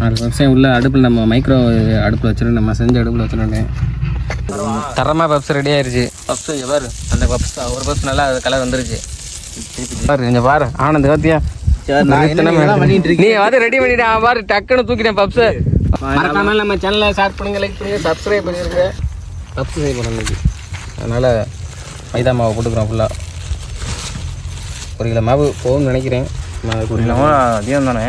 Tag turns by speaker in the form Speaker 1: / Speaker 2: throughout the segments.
Speaker 1: 4 பப்ஸையும் உள்ள அடுப்பில் நம்ம மைக்ரோ அடுப்பில் வச்சிடும், நம்ம செஞ்ச அடுப்பில் வச்சிடணும். தரமாக பப்ஸ் ரெடி ஆயிடுச்சு. பப்ஸு எவர் அந்த பப்ஸ் ஒரு பப்ஸ் நல்லா அது கலர் வந்துருச்சு. பாரு இங்கே பாரு ஆனந்த் காத்தியா நீ வந்து ரெடி பண்ணிட்டு பாரு டக்குன்னு தூக்கிட்டேன் பப்ஸு. மறக்காம நம்ம சேனலை ஷேர் பண்ணுங்க, லைக் பண்ணுங்க, சப்ஸ்கிரைப் பண்ணிருங்க. பப்ஸ் செய்யணும் இன்னைக்கு, அதனால் மைதா மாவு போட்டுக்கிறோம் ஃபுல்லாக. 1 கிலோ மாவு போகும்னு நினைக்கிறேன். 1 கிலோ அதிகம் தானே.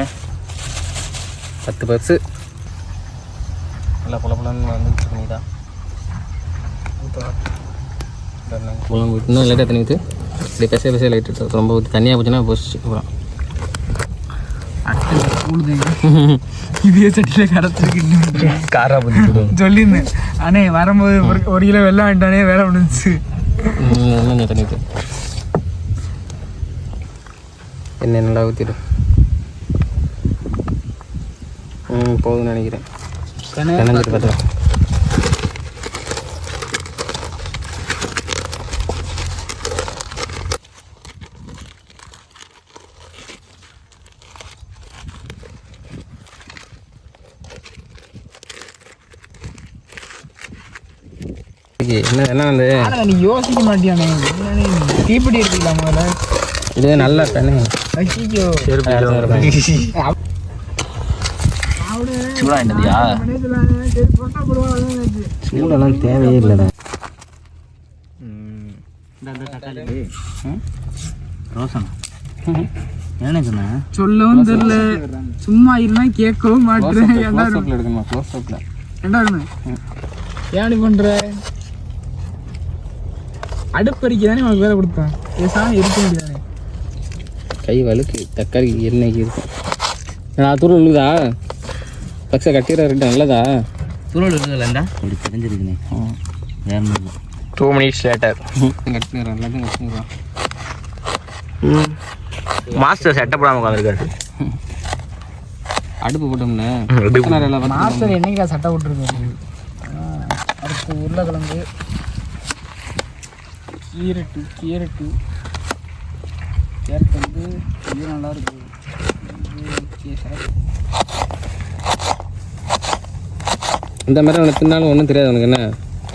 Speaker 1: 10 பப்ஸு நல்லா புலப்புலன்னு வந்து பண்ணிட்டா புலம் இன்னும் லைட்டாக தண்ணி ஊற்று. இப்படி பெச லைட்டு ரொம்ப ஊற்றி தண்ணியாக போச்சுன்னா போச்சு. அப்புறம்
Speaker 2: இதே சட்டியில் கரைச்சிருக்கு
Speaker 1: காரா பற்றி
Speaker 2: சொல்லியிருந்தேன். அண்ணே வரும்போது 1 கிலோ வெள்ளம் வேண்டானே வேலை முடிஞ்சிச்சு.
Speaker 1: தண்ணி ஊற்று, எண்ணெய் நல்லா ஊற்றிடு. போதும்னு நினைக்கிறேன். கிணஞ்சிட்டு பார்த்தா என்ன வந்து
Speaker 2: நீ யோசிக்க மாட்டியானே. தீப்பெட்டி எடுத்துக்கலாம் முதல்ல.
Speaker 1: இது நல்லா பெண்ணு சூடெல்லாம் தேவையே இல்லைடா. என்ன சொன்ன
Speaker 2: சொல்லவும் தெரியல, சும்மா இருந்தா கேட்கவும் மாட்டேன். ஏன் பண்ற? அடுப்பறிக்கை தானே உனக்கு வேலை கொடுத்தான். பேசாம இருக்க முடியாதானே.
Speaker 1: கை வழுக்கு தக்காளி எண்ணெய்க்கு இருக்கும். நான் தூரம் விழுதா பக்ஸை கட்டிடுற ரெண்டு நல்லதா தூரம் விழுதுலண்டா அப்படி தெரிஞ்சிருக்குண்ணே. வேறு 2 minutes லேட்டர் கட்டிடுறேன் எல்லாத்தையும் கட்டிடுறான். மாஸ்டர் செட்டப் போடாமல் உட்காந்துருக்காரு. அடுப்பு போட்டோம்னு
Speaker 2: மாஸ்டர் என்னைக்கா சட்டை போட்டுருக்காரு. அடுத்து உருளைக்கிழங்கு, கேரட்டு வந்து இது நல்லா இருக்கு.
Speaker 1: இந்த மாதிரி அவனுக்கு தின்னாலும் ஒன்றும் தெரியாது அவனுக்கு. என்ன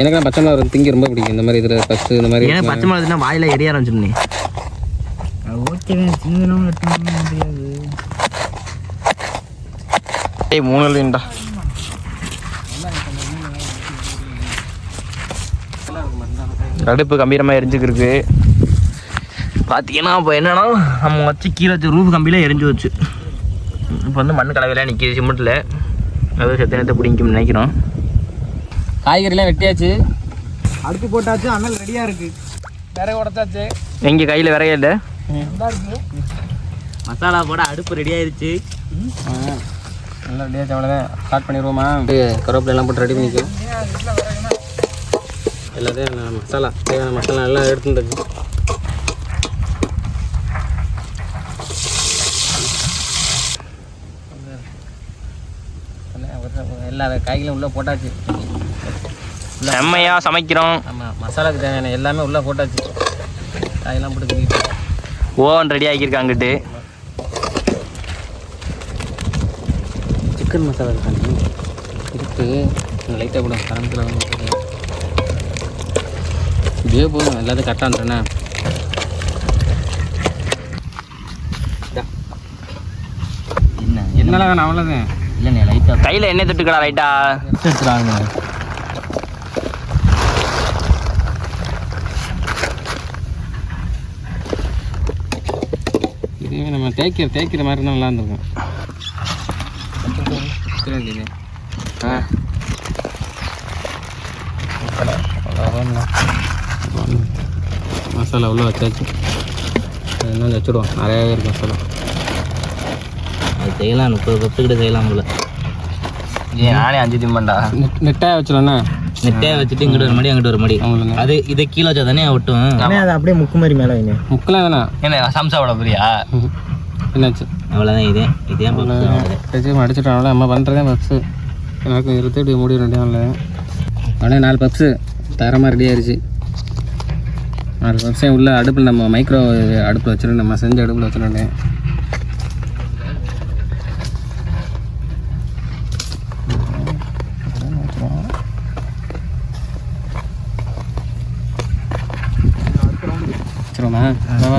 Speaker 1: எனக்கு பச்சை மிளகா திங்க ரொம்ப பிடிக்கும். இந்த மாதிரி இதில் ஃபஸ்ட்டு இந்த மாதிரி பச்சை மிளகா வாயில் எரிய ஆரம்பிச்சிருந்தே.
Speaker 2: ஓகே சின்னதும் தெரியாது.
Speaker 1: 3 இல்லைண்டா. அடுப்பு கம்பீரமாக எரிஞ்சுக்கிருக்கு. பார்த்தீங்கன்னா இப்போ என்னன்னா நம்ம வச்சு கீழே வச்சு ரூஃப் கம்பியில் எரிஞ்சு வச்சு இப்போ வந்து மண் கலவையில் நிற்கிது சிமெண்ட்டில். அது செத்த நேரத்தை பிடிக்கும் நினைக்கிறோம். காய்கறிலாம் வெட்டியாச்சு,
Speaker 2: அடுப்பு போட்டாச்சு, அண்ணல் ரெடியாக இருக்குது. விறகு உடச்சாச்சு.
Speaker 1: எங்கள் கையில் விறகே இல்லை.
Speaker 3: மசாலா போட அடுப்பு ரெடி ஆயிடுச்சு.
Speaker 1: நல்லா ரெடியாச்சு. அவ்வளோதான் ஸ்டார்ட் பண்ணிடுவோமா? கருவேப்பிலை எல்லாம் போட்டு ரெடி பண்ணிக்கும். எல்லாத்தையும் மசாலா தேவையான மசாலா எல்லாம் எடுத்துட்டு எல்லா காய்களையும் உள்ளே போட்டாச்சு. செம்மையாக சமைக்கிறோம். ஆமாம், மசாலாவுக்கு தேவையான எல்லாமே உள்ளே போட்டாச்சு. காயெல்லாம் போட்டு ஓவன் ரெடி ஆகியிருக்காங்கிட்டு. சிக்கன் மசாலா இருக்காங்க இருக்குது. லைட்டாக கூட கரண்டில் வந்து இப்படியே போதும். எல்லாத்தையும் கரெக்டான்றேண்ணே. என்னெல்லாம் வேணும் அவ்வளோதான்.
Speaker 3: இல்லைண்ணே லைட்டாக
Speaker 1: கையில் எண்ணெய் தொட்டுக்கடா லைட்டாக
Speaker 3: எடுத்துறாங்க.
Speaker 1: இதுவே நம்ம தேய்க்கிற மாதிரி இருந்தால் நல்லா இருந்திருக்கும். மசாலா உள்ள வச்சாச்சு. என்ன வச்சுடுவோம், நிறையாவே இருக்கும் மசாலா.
Speaker 3: அது செய்யலாம், 30 பப்ஸுக்கிட்ட செய்யலாம் போல.
Speaker 1: ஏன் நானே 5 திம்பண்டா. நெட்டாக வச்சிடலாண்ணா.
Speaker 3: நெட்டையாக வச்சுட்டு இங்கிட்ட ஒரு மடி அங்கிட்ட ஒரு மடி. அது இதை கீழே வச்சா தானே ஒட்டும்.
Speaker 2: அது அப்படியே முக்கு மாதிரி மேலே வைங்க.
Speaker 1: முக்கெலாம் வேணாம்.
Speaker 3: என்ன சம்சாவோட புரியா?
Speaker 1: என்னாச்சு?
Speaker 3: அவ்வளோதான். இதே
Speaker 1: அடிச்சுட்டோம். நம்ம பண்ணுறதே பப்ஸு. எனக்கு 20 மூடி 2 நாளில் உடனே 4 பப்ஸு தரமாக ரெடி ஆயிடுச்சு. 4 பப்ஸையும் உள்ள அடுப்பில் நம்ம மைக்ரோ அடுப்பில் வச்சிடணும், நம்ம செஞ்ச அடுப்பில் வச்சிடணும்.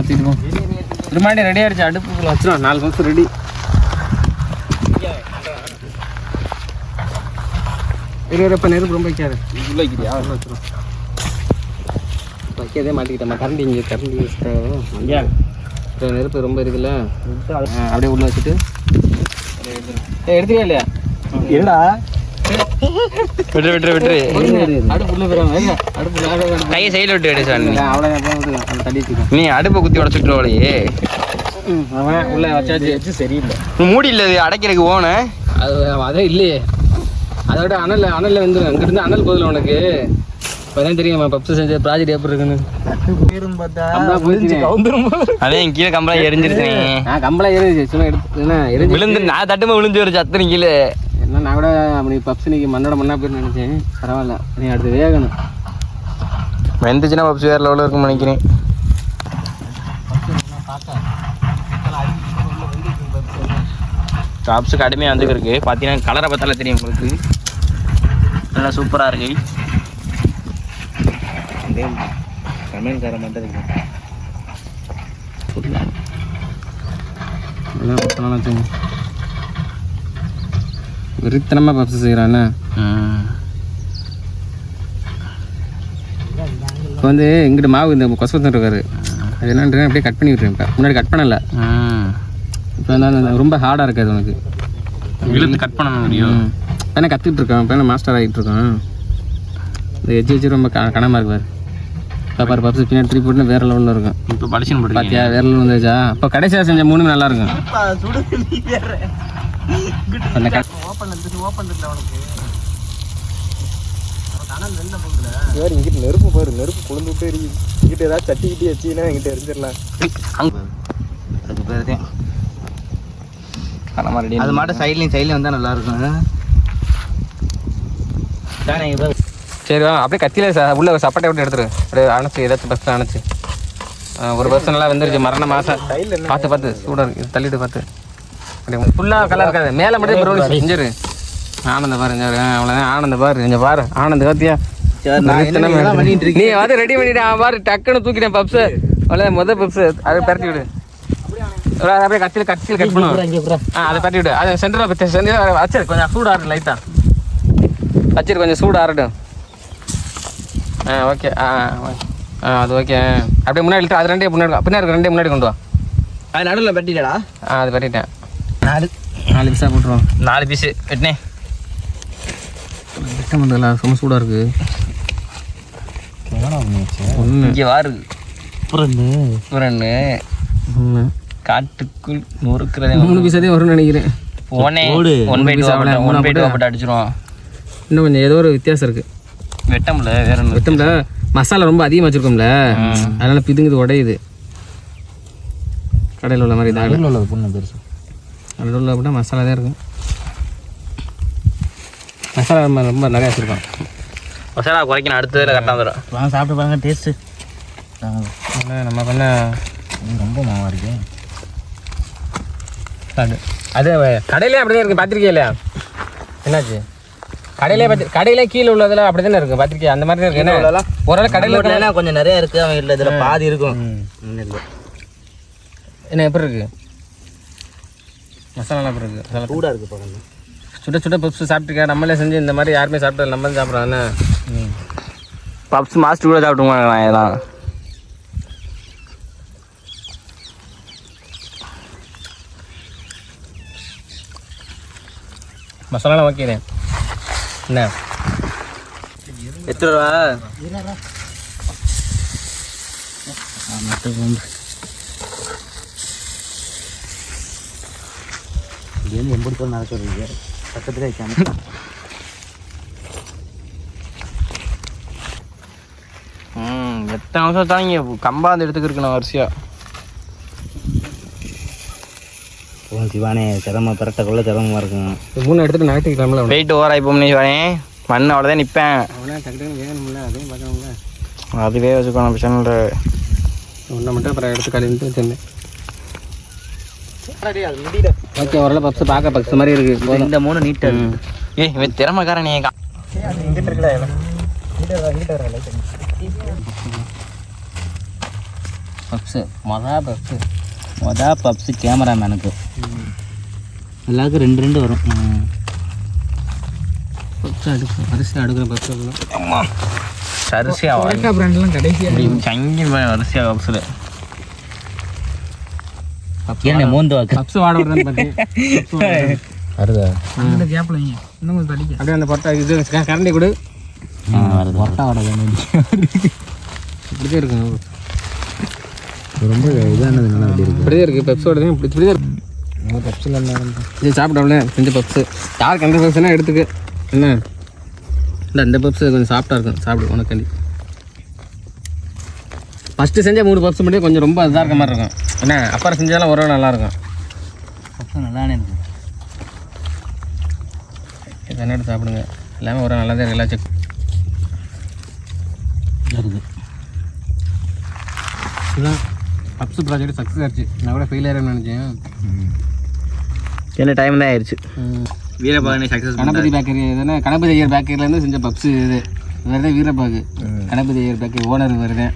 Speaker 1: தூக்கிட்டு போவோம். ஒரு மாடி ரெடி ஆயிடுச்சு, அடுப்புக்குள்ள வச்சிடும். 4 பப்ஸ் ரெடி. இப்போ நெருப்பு ரொம்ப வைக்காது, உள்ள வைக்கிறியா? உள்ள வச்சிடும். வைக்கதே மாட்டிக்கிட்டேன். கரண்டி இங்கே கரண்டி ஐயா, இப்போ நெருப்பு ரொம்ப இருக்குல்ல, அப்படியே உள்ள வச்சுட்டு எடுத்துக்கா இல்லையா?
Speaker 3: என்னடா விட்டு
Speaker 1: அடுப்புள்ள போயிடும்.
Speaker 3: கையை சைடில் விட்டு எடு சார்.
Speaker 1: அவ்வளோதான் தள்ளி வச்சுக்கோ.
Speaker 3: நீ அடுப்பை குத்தி உடச்சுட்டுருவாளையே.
Speaker 1: அவன் உள்ள வச்சாச்சு. சரியில்லை,
Speaker 3: மூடி இல்லை, அடைக்கிறதுக்கு ஓன
Speaker 1: அதே இல்லையே. அதோட அனலில் வந்துடும். அங்கிருந்து அனல் போதில் உனக்கு இப்போதான் தெரியும் பப்ஸ் செஞ்ச ப்ராஜெக்ட் எப்படி இருக்குன்னு.
Speaker 3: அதே கீழே கம்பளம் எரிஞ்சிருச்சு.
Speaker 1: கம்பளம் எரிஞ்சிச்சு, சும்மா எடுத்து
Speaker 3: விழுந்து நான் தட்டுமா விழுந்து வருச்சு அத்தனை கீழே.
Speaker 1: என்ன நான் கூட அப்படி பப்ஸ் இன்னைக்கு மண்ணோட மண்ணா போயிட்டு நினைச்சேன். பரவாயில்ல, நீ அடுத்து வேகணும்.
Speaker 3: வெந்துச்சுன்னா பப்ஸ் வேறு லெவலில் இருக்குன்னு நினைக்கிறேன். டாப்ஸுக்கு கடுமையாக வந்துருக்கு. பார்த்தீங்கன்னா கலரை பார்த்தாலே தெரியும் உங்களுக்கு. நல்லா சூப்பராக இருக்கு. கமெண்ட்கார மட்டும் இருக்கு.
Speaker 1: விருத்தனமாக பப்ஸ் செய்கிறானே. இப்போ வந்து இங்கிட்ட மாவு இந்த கொசவத்தம் இருக்காரு, அது என்னன்றேன் அப்படியே கட் பண்ணி விட்டுருேன். இப்போ முன்னாடி கட் பண்ணலை. இப்போ வந்து ரொம்ப ஹார்டாக இருக்காது உனக்கு.
Speaker 3: இழுத்து கட் பண்ண முடியும்.
Speaker 1: இப்போ கற்றுக்கிட்டு இருக்கோம், இப்போ மாஸ்டர் ஆகிட்டு இருக்கோம். இந்த எஜ்ஜி வச்சு ரொம்ப கனமாக இருக்குவார். இப்போ பாரு பப்ஸ் பின்னாடி ட்ரீ போட்டுன்னு வேறு லெவலில் இருக்கும்.
Speaker 3: இப்போ படிச்சுன்னு போட்டு
Speaker 1: பார்த்தியா, வேறு லெவலில் வந்துச்சா? அப்போ கடைசியாக செஞ்ச 3 நல்லா இருக்கும்.
Speaker 2: இங்கிட்ட நெருப்பு பாரு, நெருப்பு கொழுந்து விட்டு எரியுது. இங்கிட்ட ஏதாவது தட்டிக்கிட்டே வச்சுன்னா எங்கிட்ட எரிஞ்சிடலாம்.
Speaker 3: அதுக்கு பேர் தான் அது மாட்டும் சைட்லையும் வந்தால் நல்லாயிருக்கும்.
Speaker 1: சரி அப்படியே கத்தியில் உள்ள சப்பட்டை விட்டு எடுத்துரு. அப்படியே அணைச்சி ஏதாச்சும் பஸ் அணைச்சி. ஒரு பஸ் நல்லா வந்துருச்சு. மரண மாதம் பார்த்து சூடாக இருக்கு. இது தள்ளிட்டு பார்த்து அப்படியே ஃபுல்லாக கலர் இருக்காது. மேலே மட்டும் ப்ரௌனி செஞ்சிரு. ஆனந்த பாரு, அவ்வளோதான். ஆனந்த பாரு, இங்கே பாரு. ஆனந்த பார்த்தியா? நீ வந்து ரெடி பண்ணிட்டு பாரு, டக்குன்னு தூக்கிட்டேன் பப்ஸு. அவ்வளோ மொதல் பப்ஸு அதை பரட்டி விடு. அப்படியே கத்தியில் கட் பண்ணுவோம். அதை பரட்டி விடு. அதை சென்டரில் வச்சிரு. கொஞ்சம் சூடாக லைட்டாக வச்சிரு, கொஞ்சம் சூடு ஆறட்டும். ஓகே. அது ஓகே. அப்படியே முன்னாடி அது ரெண்டே பின்னாடி ரெண்டே முன்னாடி கொண்டு வா.
Speaker 3: அது நடுவில் பட்டிட்டா?
Speaker 1: அது பட்டிட்டேன். 4 பீஸாக போட்டுருவோம்.
Speaker 3: 4 பீஸு வெட்டினே.
Speaker 1: வெட்ட முடியல, சும்மா சூடாக இருக்குது. ஒன்று
Speaker 3: இங்கே வாரு புரண்டு காட்டுக்குள் நொறுக்கிறதே.
Speaker 1: 3 பீஸாதே வரும்னு நினைக்கிறேன்.
Speaker 3: போனே 1 பை 2 போட்டு அடிச்சிருவோம்.
Speaker 1: இன்னும் கொஞ்சம் ஏதோ ஒரு வித்தியாசம் இருக்குது.
Speaker 3: வெட்டம்ல வேற ஒன்று
Speaker 1: வெட்டம்ல மசாலா ரொம்ப அதிகமாக வச்சுருக்கோம்ல, அதனால் பிதுங்குது, உடையுது. கடையில் உள்ள மாதிரி தான்
Speaker 3: உள்ளது பொண்ணு பெருசு.
Speaker 1: கடையில் உள்ள அப்படின்னா மசாலா தான் இருக்கும். மசாலா ரொம்ப நிறையா வச்சுருக்கோம்.
Speaker 3: மசாலா குறைக்கணும், அடுத்ததில் கரெக்டாக வந்துடும். வாங்க சாப்பிட்டு பாருங்க டேஸ்ட்டு.
Speaker 1: நம்ம பண்ண
Speaker 3: ரொம்ப மாவாக இருக்கு.
Speaker 1: அது கடையிலே அப்படி தான் இருக்குது. பார்த்துருக்கே இல்லையா? என்னாச்சு? கடையிலே கீழே உள்ளதில் அப்படி தானே இருக்குது. பார்த்துருக்கேன், அந்த மாதிரி தான் இருக்குது. என்ன ஒரு கடையில்
Speaker 3: கொஞ்சம் நிறைய இருக்குது. அவன் இல்லை, இதில் பாதி இருக்கும்.
Speaker 1: என்ன எப்படி இருக்குது? மசாலா எப்படி இருக்குது? மசாலா
Speaker 3: சூடாக இருக்குது பாருங்க.
Speaker 1: சுட சுட பப்ஸ் சாப்பிட்டுருக்கேன். நம்மளே செஞ்சு இந்த மாதிரி யாருமே சாப்பிட்டு நம்ம தான் சாப்பிட்றோம். என்ன
Speaker 3: பப்ஸ் மாஸ்டர் கூட சாப்பிட்டுருவாங்க இதெல்லாம்.
Speaker 1: மசாலாலாம் ஓகே. என்ன
Speaker 3: எத்தனை ரூபா? இங்கேருந்து 80 பேர் நடக்கிறீங்க பக்கத்தில் வைக்காம. எத்தனை நிமிஷம் தான் இங்கே கம்பாந்து எடுத்துக்கு இருக்கணும் வரிசையாக. சிவானே சிரமம் பரட்டக்குள்ள சிரமமாக இருக்கும்.
Speaker 1: 3 எடுத்துகிட்டு நகர்த்திக்கலாம்ல.
Speaker 3: வெயிட் ஓவர் ஆகிப்போம் நீ சிவானே. மண் அவ்வளோதான் நிற்பேன்.
Speaker 1: அவனே டக்கு வேணும்ல, அதையும் பார்க்கணும்ல.
Speaker 3: அதுவே வச்சுக்கணும் பிரச்சனை இல்லை.
Speaker 1: ஒன்றை மட்டும் அப்புறம் எடுத்து கழிவுட்டு வச்சுருந்தேன். ஓகே, ஓரளவு பப்ஸ் பார்க்க பப்ஸ் மாதிரி இருக்குது.
Speaker 3: இந்த 3 நீட்டாக ஏய் இவன் திறமைக்காரன். நீ இங்கிட்ட இருக்கல
Speaker 1: பப்ஸு பப்ஸு
Speaker 4: பப்ஸு கேமராமேனுக்கு எல்லாருக்கும் 2 வரும்.
Speaker 1: பப்ஸு அரிசி அடுக்கிற பப்ஸு
Speaker 3: சரிசியாக
Speaker 2: பிராண்ட்லாம் கடைசியாக
Speaker 3: சங்கி வரிசையாக பப்ஸில்
Speaker 4: ஏன் மோந்து வாக்கு
Speaker 1: பப்ஸு வாட வருதான்னு பார்த்தேன்
Speaker 4: வருதா
Speaker 2: அந்த கேப்பில் வைங்க இன்னும் கொஞ்சம் தடிக்க.
Speaker 1: அப்படியே அந்த பொட்டை இது கரண்டி கொடு.
Speaker 4: வருது ஒட்டா வட
Speaker 1: இப்படிதான் இருக்குங்க.
Speaker 4: ரொம்ப இதானதுனால அப்படி இருக்கு.
Speaker 1: இப்படிதான் இருக்குது பெப்ஸோட தான் இப்படிதான் இருக்கு.
Speaker 4: பப்ஸில் என்ன
Speaker 1: இது சாப்பிட்டோம்ல செஞ்ச பப்ஸு யாருக்கு எந்த பப்ஸ்னா எடுத்துக்க என்ன இல்லை இந்த பப்ஸு கொஞ்சம் சாஃப்டாக இருக்கும் சாப்பிடு உனக்காண்டி. ஃபஸ்ட்டு செஞ்ச 3 பப்ஸ் மட்டும் கொஞ்சம் ரொம்ப இதாக இருக்க மாதிரி இருக்கும் என்ன அப்புறம் செஞ்சாலும் ஒரு நல்லாயிருக்கும்.
Speaker 4: பப்ஸு நல்லானே இருக்கு.
Speaker 1: என்ன எடுத்து சாப்பிடுங்க எல்லாமே ஒரு நல்லா தான் ரிலாக்ஸ்
Speaker 4: வருது.
Speaker 1: இதுதான் பப்ஸு ப்ராஜெக்ட் சக்ஸஸ் ஆயிடுச்சு. நான் கூட ஃபெயில் ஆயிருன்னு நினச்சேன்.
Speaker 3: என்ன டைம் தான் ஆயிடுச்சு. வீரபாகனை சக்ஸஸ்
Speaker 1: கணபதி பேக்கரி தானே கணபதி ஐயர் பேக்கரியிலேருந்து செஞ்ச பப்ஸு இது வேறு வீரபாகு கணபதி ஐயர் பேக்கரி ஓனர் வருது.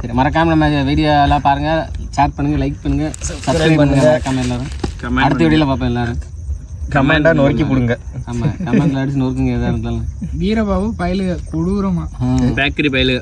Speaker 1: சரி மறக்காமல் நம்ம வீடியோலாம் பாருங்கள், ஷேர் பண்ணுங்கள், லைக் பண்ணுங்கள், சப்ஸ்கிரைப் பண்ணுங்கள். மறக்காமல் எல்லோரும் அடுத்த வீடியோவில் பார்ப்போம் எல்லோரும்.
Speaker 3: கமெண்டாக நொறுக்கி கொடுங்க.
Speaker 1: ஆமாம் கமெண்ட்டில் அடிச்சு நொறுக்குங்க எதாக இருந்தாலும்.
Speaker 2: வீரபாபு பயலு கொடூரமா
Speaker 3: பேக்கரி பயலு